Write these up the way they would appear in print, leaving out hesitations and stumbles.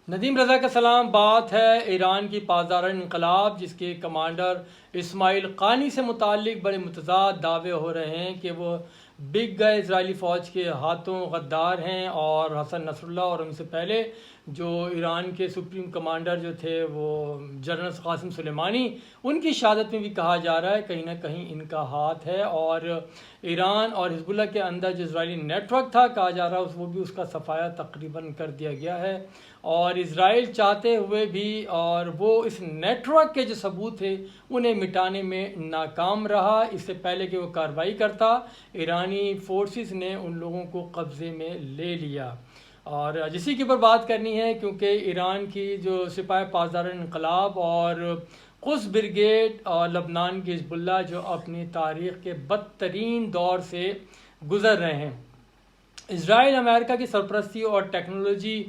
ندیم رضا کا سلام۔ بات ہے ایران کی پاسداران انقلاب، جس کے کمانڈر اسماعیل قانی سے متعلق بڑے متضاد دعوے ہو رہے ہیں کہ وہ بک گئے اسرائیلی فوج کے ہاتھوں غدار ہیں، اور حسن نصر اللہ اور ان سے پہلے جو ایران کے سپریم کمانڈر جو تھے وہ جنرل قاسم سلیمانی، ان کی شہادت میں بھی کہا جا رہا ہے کہیں نہ کہیں ان کا ہاتھ ہے۔ اور ایران اور حزب اللہ کے اندر جو اسرائیلی نیٹ ورک تھا کہا جا رہا ہے وہ بھی اس کا صفایا تقریباً کر دیا گیا ہے، اور اسرائیل چاہتے ہوئے بھی اور وہ اس نیٹ ورک کے جو ثبوت تھے انہیں مٹانے میں ناکام رہا۔ اس سے پہلے کہ وہ کارروائی کرتا، ایرانی فورسز نے ان لوگوں کو قبضے میں لے لیا۔ اور جسی کے اوپر بات کرنی ہے کیونکہ ایران کی جو سپاہ پاسداران انقلاب اور قدس بریگیڈ اور لبنان کی حزب اللہ جو اپنی تاریخ کے بدترین دور سے گزر رہے ہیں۔ اسرائیل امریکہ کی سرپرستی اور ٹیکنالوجی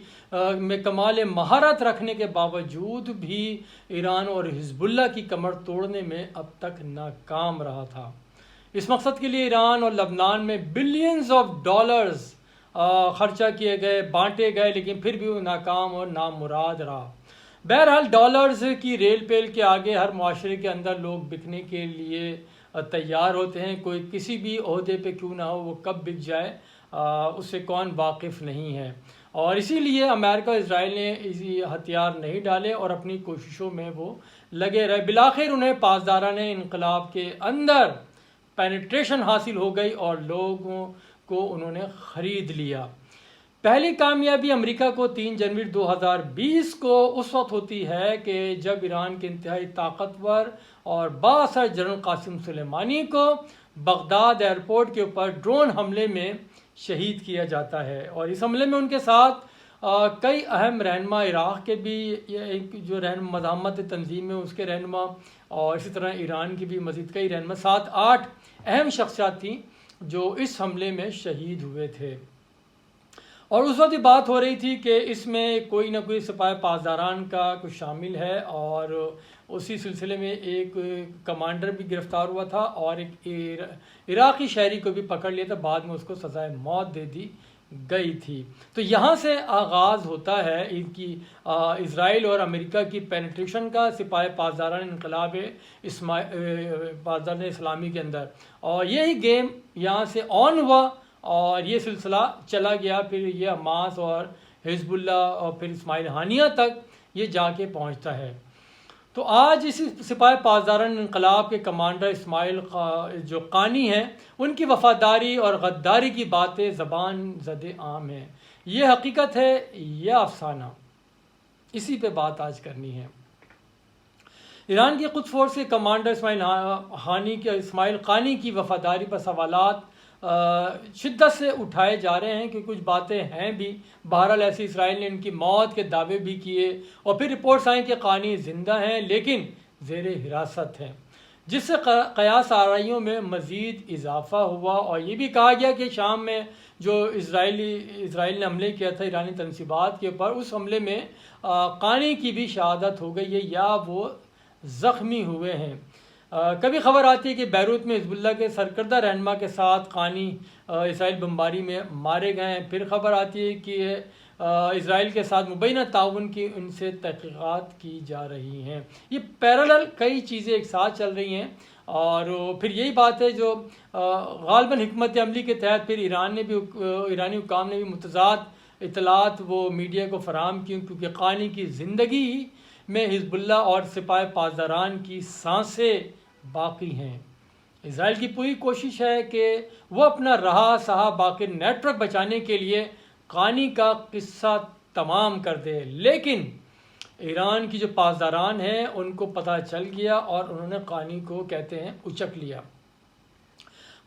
میں کمال مہارت رکھنے کے باوجود بھی ایران اور حزب اللہ کی کمر توڑنے میں اب تک ناکام رہا تھا۔ اس مقصد کے لیے ایران اور لبنان میں بلینز آف ڈالرز خرچہ کیے گئے، بانٹے گئے، لیکن پھر بھی وہ ناکام اور نامراد رہا۔ بہرحال ڈالرز کی ریل پیل کے آگے ہر معاشرے کے اندر لوگ بکنے کے لیے تیار ہوتے ہیں، کوئی کسی بھی عہدے پہ کیوں نہ ہو، وہ کب بک جائے اس سے کون واقف نہیں ہے۔ اور اسی لیے امریکہ اور اسرائیل نے اسی ہتھیار نہیں ڈالے اور اپنی کوششوں میں وہ لگے رہے۔ بالآخر انہیں پاسداران انقلاب کے اندر پینیٹریشن حاصل ہو گئی اور لوگوں کو انہوں نے خرید لیا۔ پہلی کامیابی امریکہ کو 3 جنوری 2020 کو اس وقت ہوتی ہے کہ جب ایران کے انتہائی طاقتور اور بااثر جنرل قاسم سلیمانی کو بغداد ایئرپورٹ کے اوپر ڈرون حملے میں شہید کیا جاتا ہے، اور اس حملے میں ان کے ساتھ کئی اہم رہنما عراق کے بھی جو رہنما مزاحمت تنظیم میں اس کے رہنما، اور اسی طرح ایران کی بھی مزید کئی رہنما 7-8 اہم شخصیات تھیں جو اس حملے میں شہید ہوئے تھے۔ اور اس وقت یہ بات ہو رہی تھی کہ اس میں کوئی نہ کوئی سپاہ پاسداران کا کچھ شامل ہے، اور اسی سلسلے میں ایک کمانڈر بھی گرفتار ہوا تھا اور ایک عراقی شہری کو بھی پکڑ لیا تھا، بعد میں اس کو سزائے موت دے دی گئی تھی۔ تو یہاں سے آغاز ہوتا ہے ان کی اسرائیل اور امریکہ کی پینیٹریشن کا سپاہ پاسداران انقلاب پاسداران اسلامی کے اندر، اور یہی گیم یہاں سے آن ہوا اور یہ سلسلہ چلا گیا، پھر یہ حماس اور حزب اللہ اور پھر اسماعیل ہانیہ تک یہ جا کے پہنچتا ہے۔ تو آج اسی سپاہ پاسداران انقلاب کے کمانڈر اسماعیل جو قانی ہیں، ان کی وفاداری اور غداری کی باتیں زبان زد عام ہیں۔ یہ حقیقت ہے یا افسانہ، اسی پہ بات آج کرنی ہے۔ ایران کی قدس فورس کے کمانڈر اسماعیل قانی کی وفاداری پر سوالات شدت سے اٹھائے جا رہے ہیں کہ کچھ باتیں ہیں بھی، بہرحال ایسی اسرائیل نے ان کی موت کے دعوے بھی کیے، اور پھر رپورٹس آئیں کہ قانی زندہ ہیں لیکن زیر حراست ہیں، جس سے قیاس آرائیوں میں مزید اضافہ ہوا۔ اور یہ بھی کہا گیا کہ شام میں جو اسرائیل نے حملے کیا تھا ایرانی تنصیبات کے اوپر، اس حملے میں قانی کی بھی شہادت ہو گئی ہے یا وہ زخمی ہوئے ہیں۔ کبھی خبر آتی ہے کہ بیروت میں حزب اللہ کے سرکردہ رہنما کے ساتھ قانی اسرائیل بمباری میں مارے گئے ہیں، پھر خبر آتی ہے کہ اسرائیل کے ساتھ مبینہ تعاون کی ان سے تحقیقات کی جا رہی ہیں۔ یہ پیرالل کئی چیزیں ایک ساتھ چل رہی ہیں، اور پھر یہی بات ہے جو غالباً حکمت عملی کے تحت پھر ایرانی حکام نے بھی متضاد اطلاعات وہ میڈیا کو فراہم کی، کیونکہ قانی کی زندگی میں حزب اللہ اور سپاہ پاسداران کی سانسیں باقی ہیں۔ اسرائیل کی پوری کوشش ہے کہ وہ اپنا رہا سہا باقی نیٹ ورک بچانے کے لیے قانی کا قصہ تمام کر دے، لیکن ایران کی جو پاسداران ہیں ان کو پتہ چل گیا اور انہوں نے قانی کو کہتے ہیں اچک لیا۔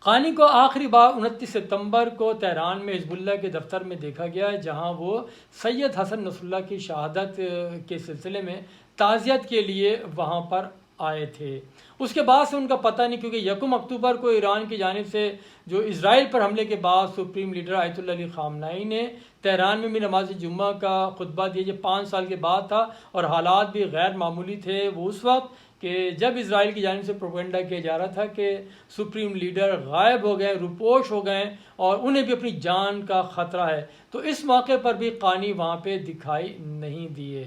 قانی کو آخری بار 29 ستمبر کو تہران میں حزب اللہ کے دفتر میں دیکھا گیا، جہاں وہ سید حسن نصر اللہ کی شہادت کے سلسلے میں تعزیت کے لیے وہاں پر آئے تھے۔ اس کے بعد سے ان کا پتہ نہیں، کیونکہ 1 اکتوبر کو ایران کی جانب سے جو اسرائیل پر حملے کے بعد سپریم لیڈر آیت اللہ علی خامنہئی نے تہران میں بھی نماز جمعہ کا خطبہ دیا، جو 5 سال کے بعد تھا اور حالات بھی غیر معمولی تھے وہ اس وقت، کہ جب اسرائیل کی جانب سے پروپیگنڈا کیا جا رہا تھا کہ سپریم لیڈر غائب ہو گئے، روپوش ہو گئے اور انہیں بھی اپنی جان کا خطرہ ہے، تو اس موقع پر بھی قانی وہاں پہ دکھائی نہیں دیے۔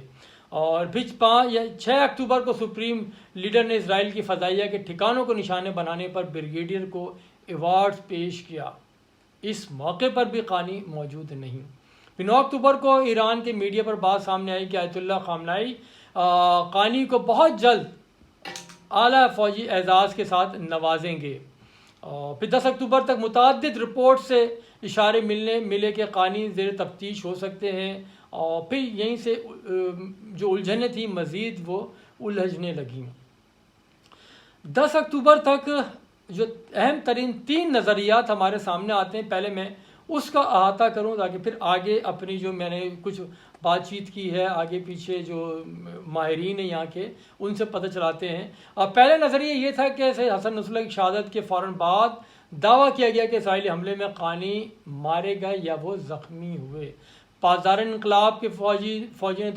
اور پھر 6 اکتوبر کو سپریم لیڈر نے اسرائیل کی فضائیہ کے ٹھکانوں کو نشانے بنانے پر بریگیڈیئر کو ایوارڈز پیش کیا، اس موقع پر بھی قانی موجود نہیں۔ پھر 9 اکتوبر کو ایران کے میڈیا پر بات سامنے آئی کہ آیت اللہ خامنہئی قانی کو بہت جلد اعلیٰ فوجی اعزاز کے ساتھ نوازیں گے۔ اور پھر 10 اکتوبر تک متعدد رپورٹ سے اشارے ملے کہ قانی زیر تفتیش ہو سکتے ہیں، اور پھر یہیں سے جو الجھنیں تھیں مزید وہ الجھنے لگیں۔ 10 اکتوبر تک جو اہم ترین 3 نظریات ہمارے سامنے آتے ہیں، پہلے میں اس کا احاطہ کروں تاکہ پھر آگے اپنی جو میں نے کچھ بات چیت کی ہے آگے پیچھے جو ماہرین ہیں یہاں کے ان سے پتہ چلاتے ہیں۔ پہلا نظریہ یہ تھا کہ سید حسن نصراللہ کی شہادت کے فوراً بعد دعویٰ کیا گیا کہ اسرائیلی حملے میں قانی مارے گئے یا وہ زخمی ہوئے۔ پاسداران انقلاب کے فوجی نے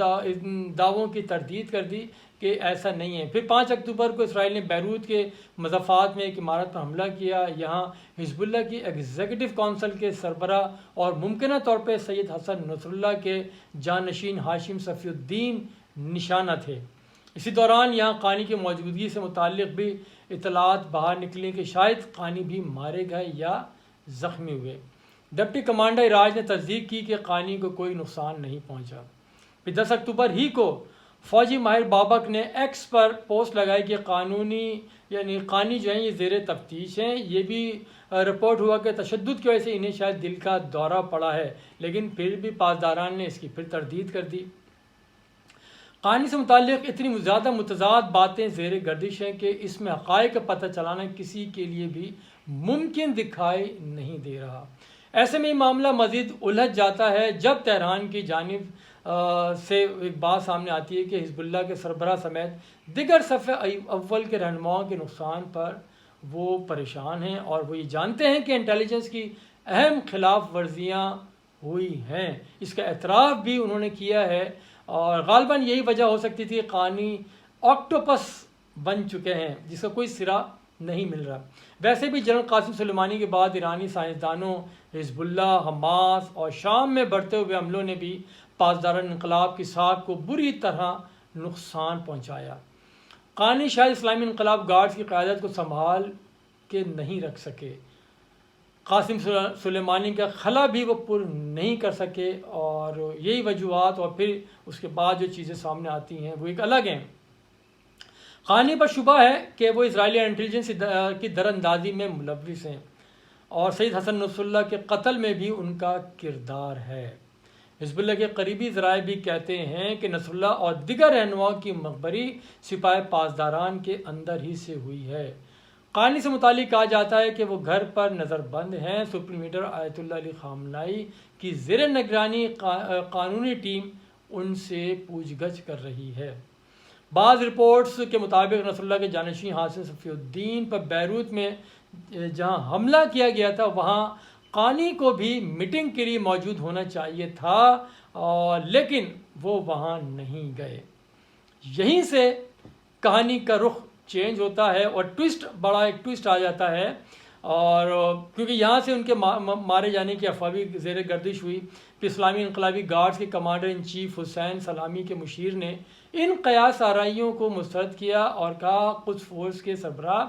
دعووں کی تردید کر دی کہ ایسا نہیں ہے۔ پھر 5 اکتوبر کو اسرائیل نے بیروت کے مضافات میں ایک عمارت پر حملہ کیا، یہاں حزب اللہ کی ایگزیکٹو کونسل کے سربراہ اور ممکنہ طور پہ سید حسن نصراللہ کے جانشین ہاشم صفی الدین نشانہ تھے۔ اسی دوران یہاں قانی کی موجودگی سے متعلق بھی اطلاعات باہر نکلیں کہ شاید قانی بھی مارے گئے یا زخمی ہوئے۔ ڈپٹی کمانڈر اراج نے تصدیق کی کہ قانی کو کوئی نقصان نہیں پہنچا۔ پھر 10 اکتوبر ہی کو فوجی ماہر بابک نے ایکس پر پوسٹ لگائی کہ قانی جو ہیں یہ زیر تفتیش ہیں۔ یہ بھی رپورٹ ہوا کہ تشدد کی وجہ سے انہیں شاید دل کا دورہ پڑا ہے، لیکن پھر بھی پاسداران نے اس کی پھر تردید کر دی۔ قانی سے متعلق اتنی زیادہ متضاد باتیں زیر گردش ہیں کہ اس میں حقائق کا پتہ چلانا کسی کے لیے بھی ممکن دکھائی نہیں دے رہا۔ ایسے میں یہ معاملہ مزید الجھ جاتا ہے جب تہران کی جانب سے ایک بات سامنے آتی ہے کہ حزب اللہ کے سربراہ سمیت دیگر صف اول کے رہنماؤں کے نقصان پر وہ پریشان ہیں اور وہ یہ جانتے ہیں کہ انٹیلیجنس کی اہم خلاف ورزیاں ہوئی ہیں۔ اس کا اعتراف بھی انہوں نے کیا ہے، اور غالباً یہی وجہ ہو سکتی تھی کہ قانی آکٹوپس بن چکے ہیں جس کا کوئی سرا نہیں مل رہا۔ ویسے بھی جنرل قاسم سلیمانی کے بعد ایرانی سائنسدانوں، حزب اللہ، حماس اور شام میں بڑھتے ہوئے حملوں نے بھی پاسداران انقلاب کی ساکھ کو بری طرح نقصان پہنچایا۔ قانی شاید اسلامی انقلاب گارڈز کی قیادت کو سنبھال کے نہیں رکھ سکے، قاسم سلیمانی کا خلا بھی وہ پر نہیں کر سکے، اور یہی وجوہات اور پھر اس کے بعد جو چیزیں سامنے آتی ہیں وہ ایک الگ ہیں۔ قانی پر شبہ ہے کہ وہ اسرائیلی انٹیلیجنس کی دراندازی میں ملوث ہیں، اور سید حسن نصراللہ کے قتل میں بھی ان کا کردار ہے۔ حزب اللہ کے قریبی ذرائع بھی کہتے ہیں کہ نصراللہ اور دیگر رہنماؤں کی مخبری سپاہ پاسداران کے اندر ہی سے ہوئی ہے۔ قانی سے متعلق کہا جاتا ہے کہ وہ گھر پر نظر بند ہیں۔ سپریم لیڈر آیت اللہ علی خامنہئی کی زیر نگرانی قانونی ٹیم ان سے پوچھ گچھ کر رہی ہے۔ بعض رپورٹس کے مطابق نصراللہ کے جانشین ہاشم صفی الدین پر بیروت میں جہاں حملہ کیا گیا تھا وہاں قانی کو بھی میٹنگ کے لیے موجود ہونا چاہیے تھا، لیکن وہ وہاں نہیں گئے۔ یہیں سے کہانی کا رخ چینج ہوتا ہے اور بڑا ایک ٹوسٹ آ جاتا ہے، اور کیونکہ یہاں سے ان کے مارے جانے کی افواہ بھی زیر گردش ہوئی۔ پھر اسلامی انقلابی گارڈز کے کمانڈر ان چیف حسین سلامی کے مشیر نے ان قیاس آرائیوں کو مسترد کیا اور کہا قدس فورس کے سربراہ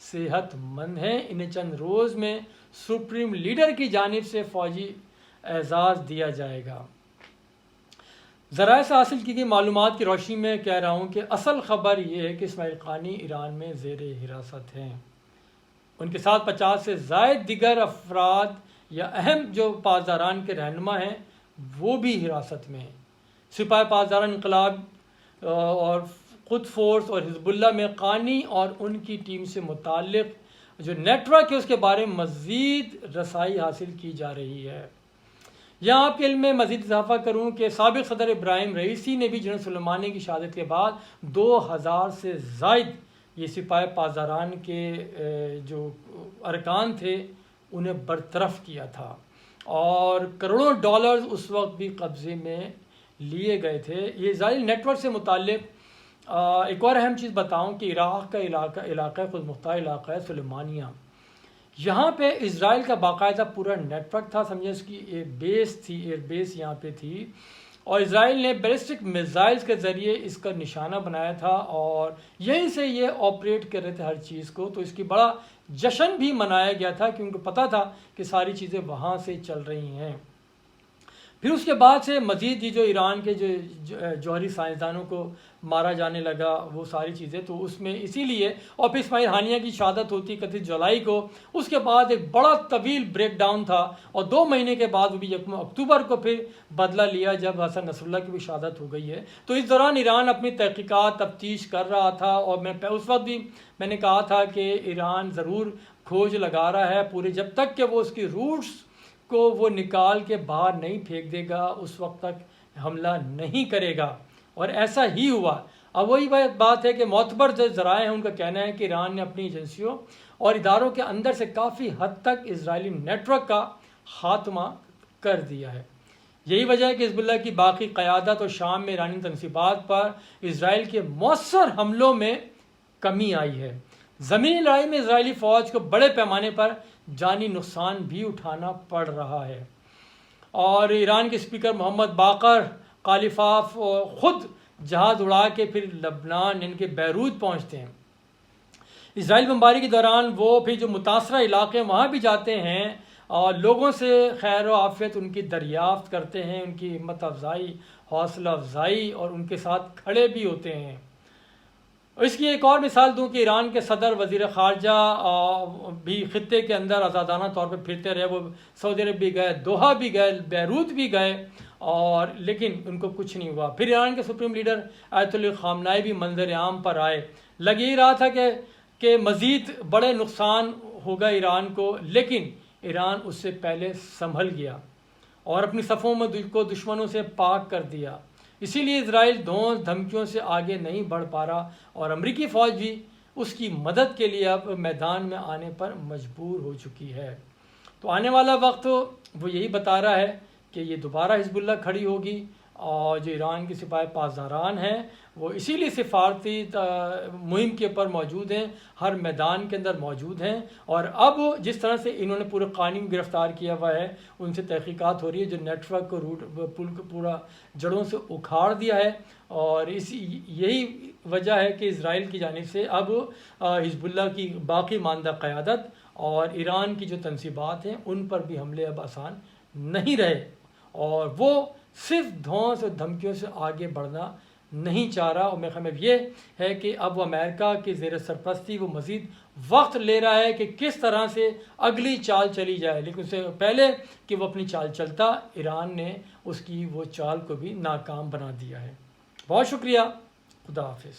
صحت مند ہیں، انہیں چند روز میں سپریم لیڈر کی جانب سے فوجی اعزاز دیا جائے گا۔ ذرائع سے حاصل کی گئی معلومات کی روشنی میں کہہ رہا ہوں کہ اصل خبر یہ ہے کہ اسماعیل قانی ایران میں زیر حراست ہیں۔ ان کے ساتھ 50 سے زائد دیگر افراد یا اہم جو پاسداران کے رہنما ہیں وہ بھی حراست میں ہیں۔ سپاہ پاسداران انقلاب اور قدس فورس اور حزب اللہ میں قانی اور ان کی ٹیم سے متعلق جو نیٹ ورک ہے اس کے بارے میں مزید رسائی حاصل کی جا رہی ہے۔ یہاں آپ کے علم میں مزید اضافہ کروں کہ سابق صدر ابراہیم رئیسی نے بھی جنرل سلیمانی کی شہادت کے بعد 2000 سے زائد یہ سپاہ پاسداران کے جو ارکان تھے انہیں برطرف کیا تھا، اور کروڑوں ڈالرز اس وقت بھی قبضے میں لیے گئے تھے۔ یہ اسرائیل نیٹ ورک سے متعلق ایک اور اہم چیز بتاؤں کہ عراق کا علاقہ خود مختار علاقہ ہے سلیمانیہ، یہاں پہ اسرائیل کا باقاعدہ پورا نیٹ ورک تھا، سمجھے اس کی ایک بیس تھی، ایئر بیس یہاں پہ تھی، اور اسرائیل نے بیلسٹک میزائلز کے ذریعے اس کا نشانہ بنایا تھا، اور یہیں سے یہ آپریٹ کر رہے تھے ہر چیز کو، تو اس کی بڑا جشن بھی منایا گیا تھا کیونکہ پتہ تھا کہ ساری چیزیں وہاں سے چل رہی ہیں۔ پھر اس کے بعد سے مزید جو ایران کے جو جوہری سائنسدانوں کو مارا جانے لگا وہ ساری چیزیں، تو اس میں اسی لیے، اور پھر اسماعیل ہانیہ کی شہادت ہوتی 31 جولائی کو، اس کے بعد ایک بڑا طویل بریک ڈاؤن تھا، اور 2 مہینے کے بعد وہ بھی 1 اکتوبر کو پھر بدلہ لیا جب حسن نصر اللہ کی بھی شہادت ہو گئی ہے۔ تو اس دوران ایران اپنی تحقیقات تفتیش کر رہا تھا، اور میں اس وقت بھی میں نے کہا تھا کہ ایران ضرور کھوج لگا رہا ہے پورے، جب تک کہ وہ اس کی روٹس کو وہ نکال کے باہر نہیں پھینک دے گا اس وقت تک حملہ نہیں کرے گا، اور ایسا ہی ہوا۔ اب وہی بات ہے کہ معتبر جو ذرائع ہیں ان کا کہنا ہے کہ ایران نے اپنی ایجنسیوں اور اداروں کے اندر سے کافی حد تک اسرائیلی نیٹ ورک کا خاتمہ کر دیا ہے۔ یہی وجہ ہے کہ حزب اللہ کی باقی قیادت اور شام میں ایرانی تنصیبات پر اسرائیل کے مؤثر حملوں میں کمی آئی ہے۔ زمینی لڑائی میں اسرائیلی فوج کو بڑے پیمانے پر جانی نقصان بھی اٹھانا پڑ رہا ہے، اور ایران کے اسپیکر محمد باقر قالیباف خود جہاز اڑا کے پھر لبنان یعنی کہ بیروت پہنچتے ہیں۔ اسرائیل بمباری کے دوران وہ پھر جو متاثرہ علاقے وہاں بھی جاتے ہیں اور لوگوں سے خیر و عافیت ان کی دریافت کرتے ہیں، ان کی ہمت افزائی، حوصلہ افزائی، اور ان کے ساتھ کھڑے بھی ہوتے ہیں۔ اس کی ایک اور مثال دوں کہ ایران کے صدر وزیر خارجہ بھی خطے کے اندر آزادانہ طور پہ پھرتے رہے، وہ سعودی عرب بھی گئے، دوحہ بھی گئے، بیروت بھی گئے، اور لیکن ان کو کچھ نہیں ہوا۔ پھر ایران کے سپریم لیڈر آیت اللہ خامنائی بھی منظر عام پر آئے، لگ یہی رہا تھا کہ مزید بڑے نقصان ہوگا ایران کو، لیکن ایران اس سے پہلے سنبھل گیا اور اپنی صفوں میں کو دشمنوں سے پاک کر دیا۔ اسی لیے اسرائیل دھونس دھمکیوں سے آگے نہیں بڑھ پا رہا، اور امریکی فوج بھی اس کی مدد کے لیے اب میدان میں آنے پر مجبور ہو چکی ہے۔ تو آنے والا وقت وہ یہی بتا رہا ہے کہ یہ دوبارہ حزب اللہ کھڑی ہوگی، اور جو ایران کی سپاہ پاسداران ہیں وہ اسی لیے سفارتی مہم کے اوپر موجود ہیں، ہر میدان کے اندر موجود ہیں، اور اب جس طرح سے انہوں نے پورے قانون گرفتار کیا ہوا ہے، ان سے تحقیقات ہو رہی ہے، جو نیٹ ورک کو پل کو پورا جڑوں سے اکھاڑ دیا ہے، اور یہی وجہ ہے کہ اسرائیل کی جانب سے اب حزب اللہ کی باقی ماندہ قیادت اور ایران کی جو تنصیبات ہیں ان پر بھی حملے اب آسان نہیں رہے، اور وہ صرف دھونس اور دھمکیوں سے آگے بڑھنا نہیں چاہ رہا۔ اور میرے خیال میں یہ ہے کہ اب وہ امریکہ کے زیر سرپرستی وہ مزید وقت لے رہا ہے کہ کس طرح سے اگلی چال چلی جائے، لیکن اس سے پہلے کہ وہ اپنی چال چلتا، ایران نے اس کی وہ چال کو بھی ناکام بنا دیا ہے۔ بہت شکریہ، خدا حافظ۔